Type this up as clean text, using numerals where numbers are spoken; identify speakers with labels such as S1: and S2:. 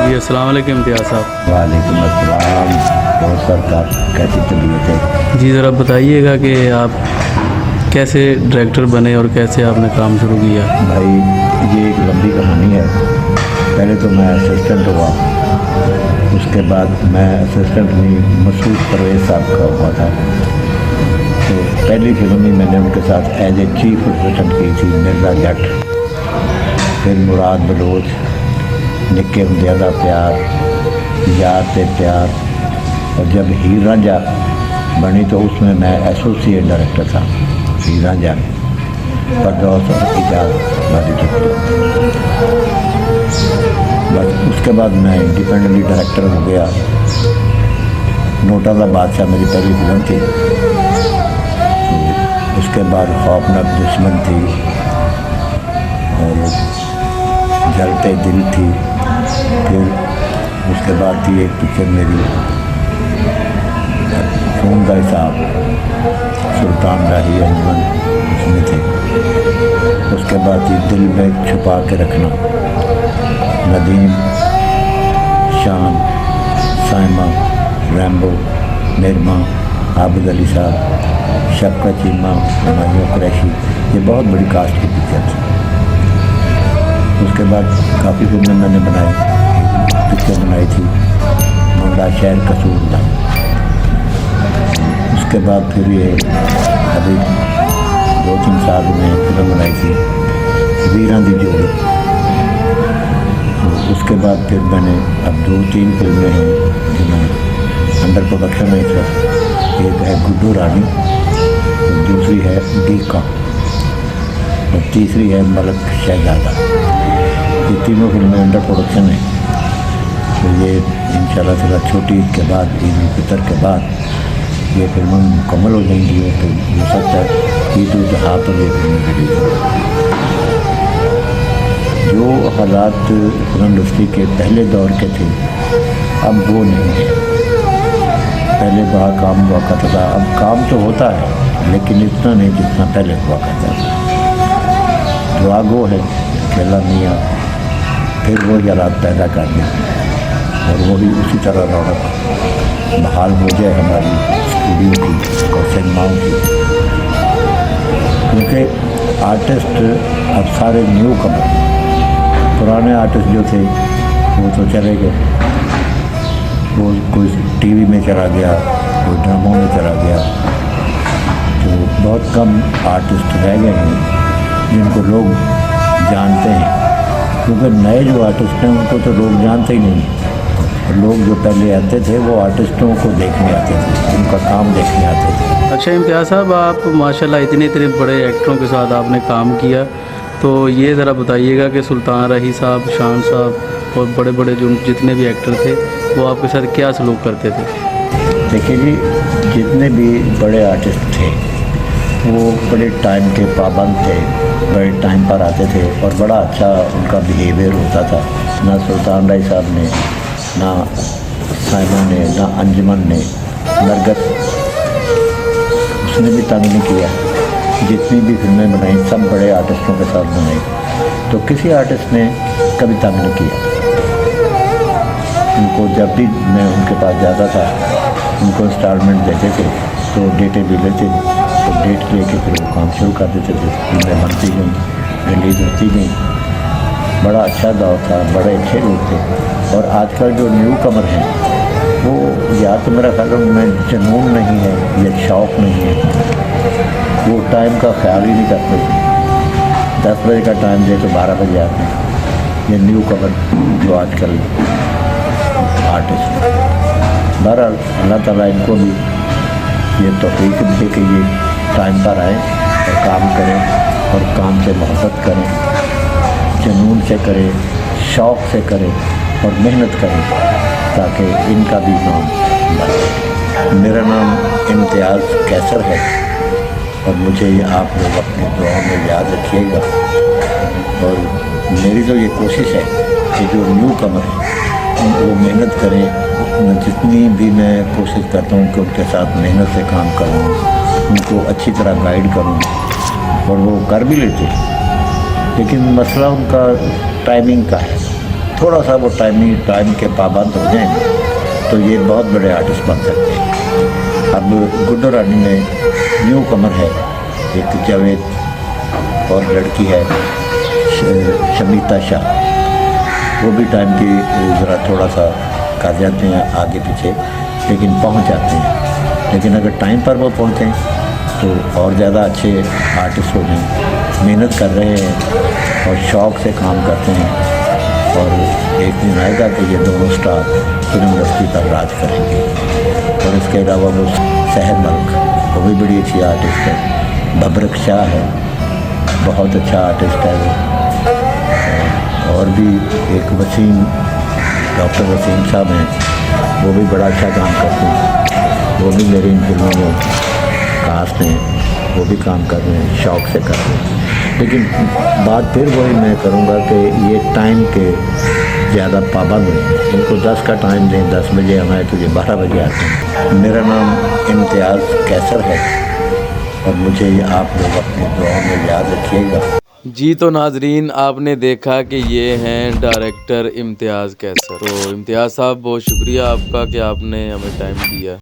S1: जी अस्सलाम वालेकुम इम्तियाज़ साहब।
S2: वालेकुम अस्सलाम। और सरकार कैसी तबीयत है?
S1: जी ज़रा बताइएगा कि आप कैसे डायरेक्टर बने और कैसे आपने काम शुरू किया।
S2: भाई ये एक लंबी कहानी है। पहले तो मैं असिस्टेंट हुआ, उसके बाद मैं असिस्टेंट नहीं मसूद परवेज़ साहब का हुआ था। तो पहली फिल्म ही मैंने उनके साथ एज ए चीफ असिस्टेंट की थी, मिर्ज़ा जट। फिर मुराद बलोच, निक्के ज़्यादा प्यार, यार से प्यार, और जब हीर रांझा बनी तो उसमें मैं एसोसिएट डायरेक्टर था। हीर रांझा परदौस और इजाज़ वाली जो बस उसके बाद मैं इंडिपेंडेंटली डायरेक्टर हो गया। नोटा दा बादशाह मेरी पहली फिल्म थी। उसके बाद खौफनाक दुश्मन थी और जलते दिल थी। फिर उसके बाद थी एक पिक्चर मेरी खूनदा साहब, सुल्तान राही अंजमन उसमें थे। उसके बाद थी दिल में छुपा के रखना, नदीम, शान, साइमा, रैम्बो, निर्मा, आबिद अली साहब, शफकत चीमा, हुमायूं कुरैशी, ये बहुत बड़ी कास्ट की पिक्चर थी। उसके बाद काफ़ी फिल्में मैंने बनाई। पिक्चर बनाई थी मुंडा शहर कसूरदा। उसके बाद फिर ये अभी 2-3 साल में फिल्म बनाई थी वीरां दी जोड़ी। उसके बाद फिर मैंने अब 2-3 फिल्में हैं जो मैं अंडर प्रोडक्शन में इस वक्त। एक है गुड्डू रानी, और दूसरी है डीका, और तीसरी है मलक शहजादा। ये तीनों फिल्में अंडर प्रोडक्शन है। तो ये इंशाल्लाह थोड़ा छोटी ईद के बाद, ईद उल फितर के बाद ये फिल्में मुकम्मल हो जाएंगी। तो हो सकता है ईद उल जुहा पर ये फिल्में रिलीज हो। जो हालात फिल्म इंडस्ट्री के पहले दौर के थे अब वो नहीं है। पहले बड़ा काम हुआ करता था, अब काम तो होता है लेकिन इतना नहीं जितना पहले हुआ करता था। दुआ गो है कि अल्लाह मियाँ फिर वो हालात पैदा कर दें और वो भी उसी तरह रौनक बहाल हो जाए हमारी स्टूडियो की और सिनेमाओं की। क्योंकि आर्टिस्ट अब सारे न्यू कमर, पुराने आर्टिस्ट जो थे वो तो चले गए। वो कोई टीवी में चला गया, कोई ड्रामों में चला गया। तो बहुत कम आर्टिस्ट रह गए हैं जिनको लोग जानते हैं। क्योंकि नए जो आर्टिस्ट हैं उनको तो लोग जानते ही नहीं। लोग जो पहले आते थे वो आर्टिस्टों को देखने आते थे, उनका काम देखने आते थे।
S1: अच्छा इम्तियाज़ साहब, आप माशाल्लाह इतने इतने बड़े एक्टरों के साथ आपने काम किया, तो ये ज़रा बताइएगा कि सुल्तान राही साहब, शान साहब और बड़े बड़े जो जितने भी एक्टर थे वो आपके साथ क्या सलूक करते थे?
S2: देखिए जी, जितने भी बड़े आर्टिस्ट थे वो बड़े टाइम के पाबंद थे, बड़े टाइम पर आते थे और बड़ा अच्छा उनका बिहेवियर होता था। ना सुल्तान राही साहब ने, ना साइमा ने, ना अंजुमन ने, नरगस उसने भी तंग नहीं किया। जितनी भी फिल्में बनाई सब बड़े आर्टिस्टों के साथ बनाई, तो किसी आर्टिस्ट ने कभी तंग नहीं किया। उनको जब भी मैं उनके पास जाता था उनको इंस्टॉलमेंट देते थे तो डेटें भी लेते थे, तो डेट लेके फिर वो काम शुरू कर देते थे। फिल्में बनती गई, रिलीज होती गई। बड़ा अच्छा दौर था, बड़े अच्छे लोग थे। और आजकल जो न्यू कमर हैं वो या तो मेरा ख्याल उनमें जुनून नहीं है या शौक़ नहीं है, वो टाइम का ख्याल ही नहीं करते। 10 बजे का टाइम दे तो 12 बजे आते हैं। ये न्यू कमर जो आजकल आर्टिस्ट, बहरहाल अल्लाह ताला इनको भी ये तौफीक दे कि ये टाइम पर आए और काम करें और काम से मोहब्बत करें, जुनून से करें, शौक़ से करें और मेहनत करें ताकि इनका भी नाम बने। मेरा नाम इम्तियाज़ कैसर है और मुझे ये आप लोग अपनी दुआओं में याद रखिएगा। और मेरी तो ये कोशिश है कि जो न्यू कमर है वो मेहनत करें। जितनी भी मैं कोशिश करता हूँ कि उनके साथ मेहनत से काम करूँ, उनको अच्छी तरह गाइड करूँ, और वो कर भी लेते हैं। लेकिन मसला उनका टाइमिंग का है। थोड़ा सा वो टाइम के पाबंद हो जाएं तो ये बहुत बड़े आर्टिस्ट बन सकते हैं। अब गुड्डू रानी में न्यू कमर है एक जावेद और लड़की है शमीता शाह, वो भी टाइम की ज़रा थोड़ा सा कर जाते हैं आगे पीछे, लेकिन पहुंच जाते हैं। लेकिन अगर टाइम पर वो पहुंचें तो और ज़्यादा अच्छे आर्टिस्ट हो गए, मेहनत कर रहे हैं और शौक़ से काम करते हैं, और एक दिन आएगा कि ये दोनों स्टार फिल्म इंडस्ट्री पर राज करेंगे। और इसके अलावा वो सहर मल्क, वो भी बड़ी अच्छी आर्टिस्ट है। बबरक शाह है, बहुत अच्छा आर्टिस्ट है वो। और भी एक वसीम, डॉक्टर वसीम साहब हैं, वो भी बड़ा अच्छा काम करते हैं। वो भी मेरी इन फिल्मों में कास्ट हैं, वो भी काम कर रहे हैं, शौक़ से कर रहे हैं। लेकिन बात फिर वही मैं करूँगा कि ये टाइम के ज़्यादा पाबंद हैं। इनको 10 का टाइम दें, 10 बजे आना है तो ये 12 बजे आते हैं। मेरा नाम इम्तियाज़ कैसर है और मुझे आप लोग अपनी दुआओं में याद रखिएगा।
S3: जी तो नाजरीन, आपने देखा कि ये हैं डायरेक्टर इम्तियाज़ कैसर। तो इम्तियाज़ साहब, बहुत शुक्रिया आपका कि आपने हमें टाइम दिया।